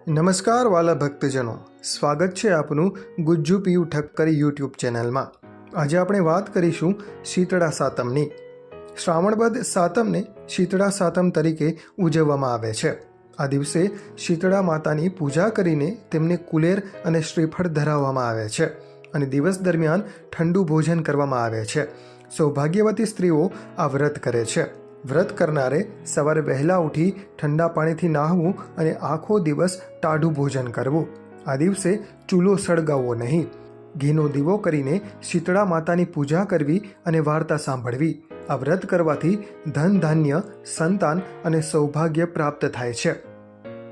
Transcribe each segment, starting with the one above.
નમસ્કાર વાલા ભક્તજનો, સ્વાગત છે આપનું ગુજ્જુ પીયુ ઠક્કર યુટ્યુબ ચેનલમાં। આજે આપણે વાત કરીશું શીતળા સાતમની। શ્રાવણ વદ સાતમને શીતળા સાતમ તરીકે ઉજવવામાં આવે છે। આ દિવસે શીતળા માતાની પૂજા કરીને તેમને કુલેર અને શ્રીફળ ધરાવવામાં આવે છે અને દિવસ દરમિયાન ઠંડુ ભોજન કરવામાં આવે છે। સૌભાગ્યવતી સ્ત્રીઓ આ વ્રત કરે છે। વ્રત કરનારે સવારે વહેલા ઉઠી ઠંડા પાણીથી નહાવું અને આખો દિવસ ટાઢું ભોજન કરવું। આ દિવસે ચૂલો સળગાવવો નહીં। ઘીનો દીવો કરીને શીતળા માતાની પૂજા કરવી અને વાર્તા સાંભળવી। આ વ્રત કરવાથી ધન ધાન્ય, સંતાન અને સૌભાગ્ય પ્રાપ્ત થાય છે।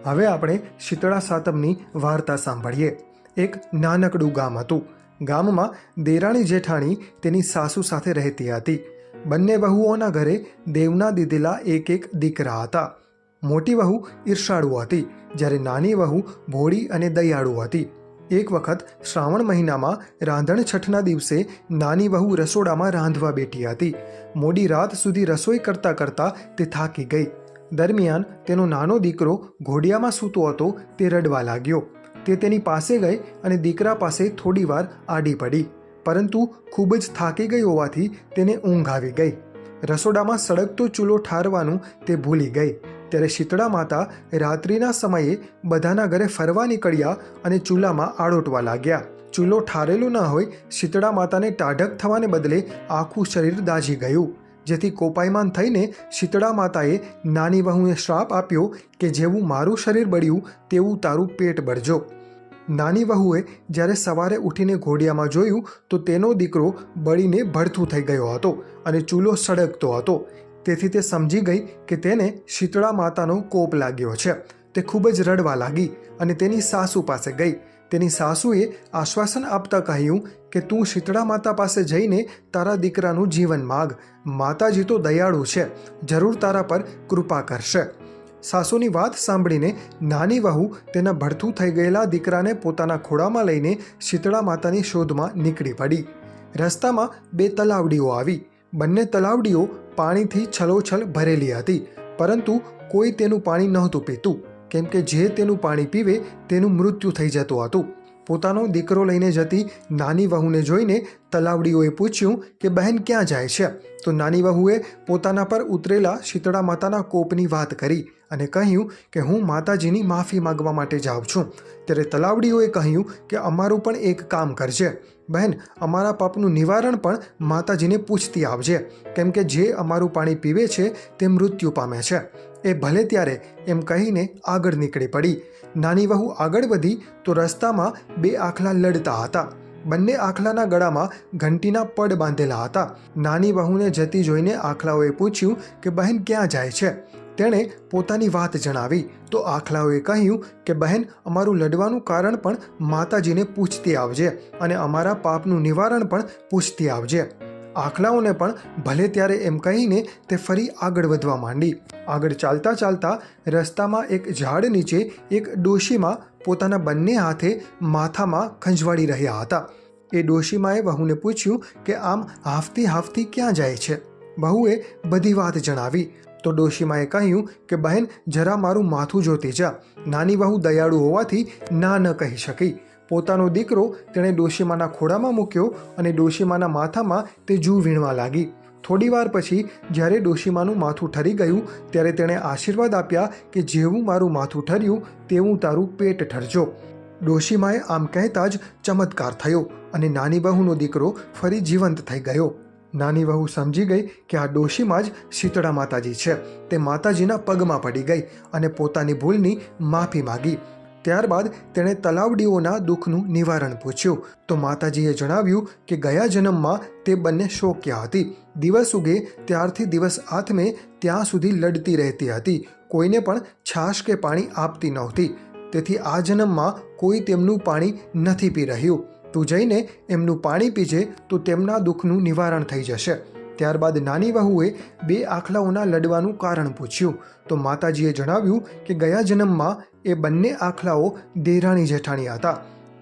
હવે આપણે શીતળા સાતમની વાર્તા સાંભળીએ। એક નાનકડું ગામ હતું। ગામમાં દેરાણી જેઠાણી તેની સાસુ સાથે રહેતી હતી। બંને વહુઓના ઘરે દેવના દીધેલા એક દીકરા હતા। મોટી વહુ ઈર્ષાળુ હતી, જ્યારે નાની વહુ ભોળી અને દયાળુ હતી। એક વખત શ્રાવણ મહિનામાં રાંધણ છઠના દિવસે નાની વહુ રસોડામાં રાંધવા બેઠી હતી। મોડી રાત સુધી રસોઈ કરતાં કરતાં તે થાકી ગઈ। દરમિયાન તેનો નાનો દીકરો ઘોડિયામાં સૂતો હતો તે રડવા લાગ્યો। તે તેની પાસે ગઈ અને દીકરા પાસે થોડી વાર આડી પડી, પરંતુ ખૂબ જ થાકી ગઈ હોવાથી તેને ઊંઘ આવી ગઈ। રસોડામાં સળગતો ચૂલો ઠારવાનું તે ભૂલી ગઈ। ત્યારે શીતળા માતા રાત્રિના સમયે બધાના ઘરે ફરવા નીકળ્યા અને ચૂલામાં આળોટવા લાગ્યા। ચૂલો ઠારેલો ન હોય શીતળા માતાને ટાઢક થવાને બદલે આખું શરીર દાઝી ગયું, જેથી કોપાયમાન થઈને શીતળા માતાએ નાની વહુને શ્રાપ આપ્યો કે જેવું મારું શરીર બળ્યું તેવું તારું પેટ બળજો। નાની વહુએ જ્યારે સવારે ઉઠીને ઘોડિયામાં જોયું તો તેનો દીકરો બળીને ભડથું થઈ ગયો હતો અને ચૂલો સળગતો હતો। તેથી તે સમજી ગઈ કે તેને શીતળા માતાનો કોપ લાગ્યો છે। તે ખૂબ જ રડવા લાગી અને તેની સાસુ પાસે ગઈ। તેની સાસુએ આશ્વાસન આપતા કહ્યું કે તું શીતળા માતા પાસે જઈને તારા દીકરાનું જીવન માગ। માતાજી તો દયાળુ છે, જરૂર તારા પર કૃપા કરશે। સાસુની વાત સાંભળીને નાની વહુ તેના ભડથું થઈ ગયેલા દીકરાને પોતાના ખોળામાં લઈને શીતળા માતાની શોધમાં નીકળી પડી। રસ્તામાં બે તલાવડીઓ આવી। બંને તલાવડીઓ પાણીથી છલોછલ ભરેલી હતી, પરંતુ કોઈ તેનું પાણી નહોતું પીતું, કેમ કે જે તેનું પાણી પીવે તેનું મૃત્યુ થઈ જતું હતું। પોતાનો દીકરો લઈને જતી નાની વહુને જોઈને તલાવડીઓએ પૂછ્યું કે બહેન ક્યાં જાય છે? તો નાની વહુએ પોતાના પર ઉતરેલા શીતળા માતાના કોપની વાત કરી અને કહ્યું કે હું માતાજીની માફી માગવા માટે જાઉં છું। ત્યારે તલાવડીઓએ કહ્યું કે અમારું પણ એક કામ કરજે બહેન, અમારા પાપનું નિવારણ પણ માતાજીને પૂછતી આવજે, કેમ કે જે અમારું પાણી પીવે છે તે મૃત્યુ પામે છે। એ ભલે ત્યારે એમ કહીને આગળ નીકળી પડી। નાની વહુ આગળ વધી તો રસ્તામાં બે આખલા લડતા હતા। બંને આખલાના ગળામાં ઘંટીના પડ બાંધેલા હતા। નાની વહુને જતી જોઈને આખલાઓએ પૂછ્યું કે બહેન ક્યાં જાય છે? તેણે પોતાની વાત જણાવી તો આખલાઓએ કહ્યું કે બહેન, અમારું લડવાનું કારણ પણ માતાજીને પૂછતી આવજે અને અમારા પાપનું નિવારણ પણ પૂછતી આવજે। આખલાઓને પણ ભલે ત્યારે એમ કહીને તે ફરી આગળ વધવા માંડી। આગળ ચાલતા ચાલતા રસ્તામાં એક ઝાડ નીચે એક ડોશીમાં પોતાના બંને હાથે માથામાં ખંજવાળી રહ્યા હતા। એ ડોશીમાએ વહુને પૂછ્યું કે આમ હાંફતી હાંફતી ક્યાં જાય છે? વહુએ બધી વાત જણાવી તો ડોશીમાએ કહ્યું કે બહેન, જરા મારું માથું જોતી જા। નાની વહુ દયાળુ હોવાથી ના ન કહી શકી। પોતાનો દીકરો તેણે ડોશીમાના ખોળામાં મૂક્યો અને ડોશીમાના માથામાં તે જૂ વીણવા લાગી। થોડી વાર પછી જ્યારે ડોશીમાનું માથું ઠરી ગયું ત્યારે તેણે આશીર્વાદ આપ્યા કે જેવું મારું માથું ઠર્યું તેવું તારું પેટ ઠરજો। ડોશીમાએ આમ કહેતા જ ચમત્કાર થયો અને નાની વહુનો દીકરો ફરી જીવંત થઈ ગયો। નાની વહુ સમજી ગઈ કે આ ડોશીમાં જ શીતળા માતાજી છે। તે માતાજીના પગમાં પડી ગઈ અને પોતાની ભૂલની માફી માગી। ત્યારબાદ તેણે તલાવડીઓના દુઃખનું નિવારણ પૂછ્યું તો માતાજીએ જણાવ્યું કે ગયા જન્મમાં તે બંને શોક્યા હતી। દિવસ ઉગે ત્યારથી દિવસ આથમે ત્યાં સુધી લડતી રહેતી હતી। કોઈને પણ છાશ કે પાણી આપતી નહોતી। તેથી આ જન્મમાં કોઈ તેમનું પાણી નથી પી રહ્યું। તું જઈને એમનું પાણી પીજે તો તેમના દુઃખનું નિવારણ થઈ જશે। ત્યારબાદ નાની વહુએ બે આખલાઓના લડવાનું કારણ પૂછ્યું તો માતાજીએ જણાવ્યું કે ગયા જન્મમાં એ બંને આખલાઓ દેરાણી જેઠાણી હતા।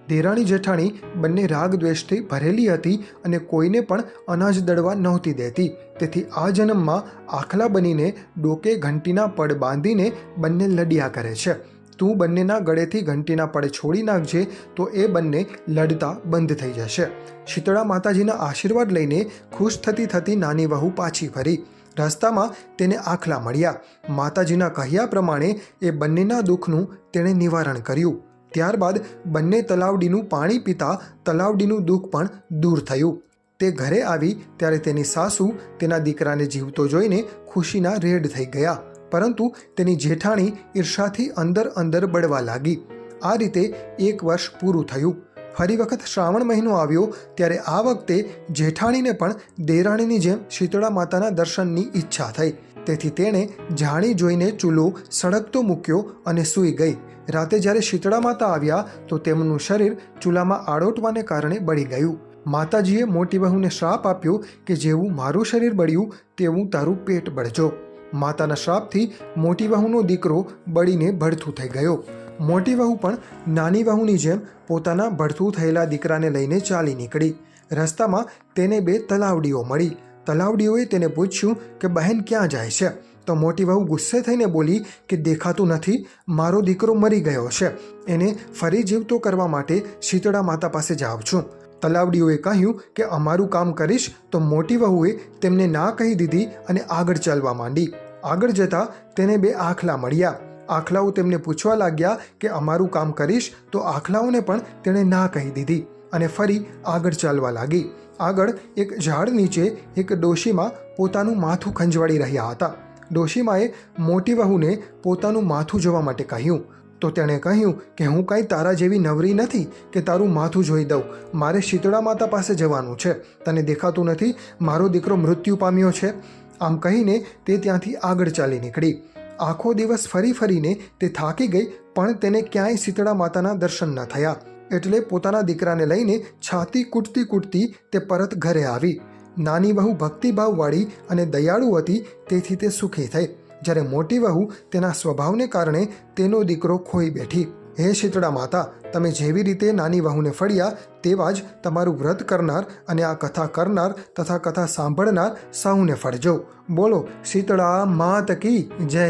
દેરાણી જેઠાણી બંને રાગ દ્વેષથી ભરેલી હતી અને કોઈને પણ અનાજ દળવા નહોતી દેતી। તેથી આ જન્મમાં આખલા બનીને ડોકે ઘંટીના પડ બાંધીને બંને લડ્યા કરે છે। તું બંનેના ગળેથી ઘંટીના પડે છોડી નાખજે તો એ બંને લડતા બંધ થઈ જશે. શીતળા માતાજીના આશીર્વાદ લઈને ખુશ થતી થતી નાની વહુ પાછી ફરી. રસ્તામાં તેને આખલા મળ્યા. માતાજીના કહ્યા પ્રમાણે એ બંનેના દુઃખનું તેણે નિવારણ કર્યું. ત્યારબાદ બંને તલાવડીનું પાણી પીતા તલાવડીનું દુઃખ પણ દૂર થયું. તે ઘરે આવી ત્યારે તેની સાસુ તેના દીકરાને જીવતો જોઈને ખુશીના રેડ થઈ ગયા, પરંતુ તેની જેઠાણી ઈર્ષાથી અંદર બળવા લાગી. આ રીતે 1 વર્ષ પૂરું થયું. ફરી વખત શ્રાવણ મહિનો આવ્યો ત્યારે આ વખતે જેઠાણીને પણ દેરાણીની જેમ શીતળા માતાના દર્શનની ઈચ્છા થઈ. તેથી તેણે જાણી જોઈને ચૂલો સળગતો મૂક્યો અને સૂઈ ગઈ. રાતે જ્યારે શીતળા માતા આવ્યા તો તેમનું શરીર ચૂલામાં આડોટવાને કારણે બળી ગયું. માતાજીએ મોટી વહુને શ્રાપ આપ્યો કે જેવું મારું શરીર બળ્યું તેવું તારું પેટ બળજો. માતાના શ્રાપથી મોટી વહુનો દીકરો બળીને ભડથું થઈ ગયો. મોટી વહુ પણ નાની વહુની જેમ પોતાના ભડથું થયેલા દીકરાને લઈને ચાલી નીકળી. રસ્તામાં તેને 2 તલાવડીઓ મળી. તલાવડીઓએ તેને પૂછ્યું કે બહેન ક્યાં જાય છે? તો મોટી વહુ ગુસ્સે થઈને બોલી કે દેખાતું નથી, મારો દીકરો મરી ગયો છે, એને ફરી જીવતો કરવા માટે શીતળા માતા પાસે જાઉં છું. તલાવડીઓએ કહ્યું કે અમારું કામ કરીશ. તો મોટી વહુએ તેમને ના કહી દીધી અને આગળ ચાલવા માંડી. આગળ જતાં તેને 2 આખલા મળ્યા. આખલાઓ તેમને પૂછવા લાગ્યા કે અમારું કામ કરીશ? તો આખલાઓને પણ તેણે ના કહી દીધી અને ફરી આગળ ચાલવા લાગી. આગળ એક ઝાડ નીચે એક ડોશીમાં પોતાનું માથું ખંજવાળી રહ્યા હતા. ડોશીમાએ મોટી વહુને પોતાનું માથું જોવા માટે કહ્યું. તો તેણે કહ્યું કે હું કાંઈ તારા જેવી નવરી નથી કે તારું માથું જોઈ દઉં. મારે શીતળા માતા પાસે જવાનું છે. તને દેખાતું નથી મારો દીકરો મૃત્યુ પામ્યો છે? આમ કહીને તે ત્યાંથી આગળ ચાલી નીકળી. આખો દિવસ ફરીને તે થાકી ગઈ, પણ તેને ક્યાંય શીતળા માતાના દર્શન ન થયા. એટલે પોતાના દીકરાને લઈને છાતી કૂટતી તે પરત ઘરે આવી. નાની વહુ ભક્તિભાવવાળી અને દયાળુ હતી, તેથી તે સુખી થઈ. જ્યારે મોટી વહુ તેના સ્વભાવને કારણે તેનો દીકરો ખોઈ બેઠી. હે શીતળા માતા, તમે જેવી રીતે નાની વહુને ફળ્યા તેવા જ તમારું વ્રત કરનાર અને આ કથા કરનાર તથા કથા સાંભળનાર સૌને ફળજો. બોલો શીતળા માત કી જય.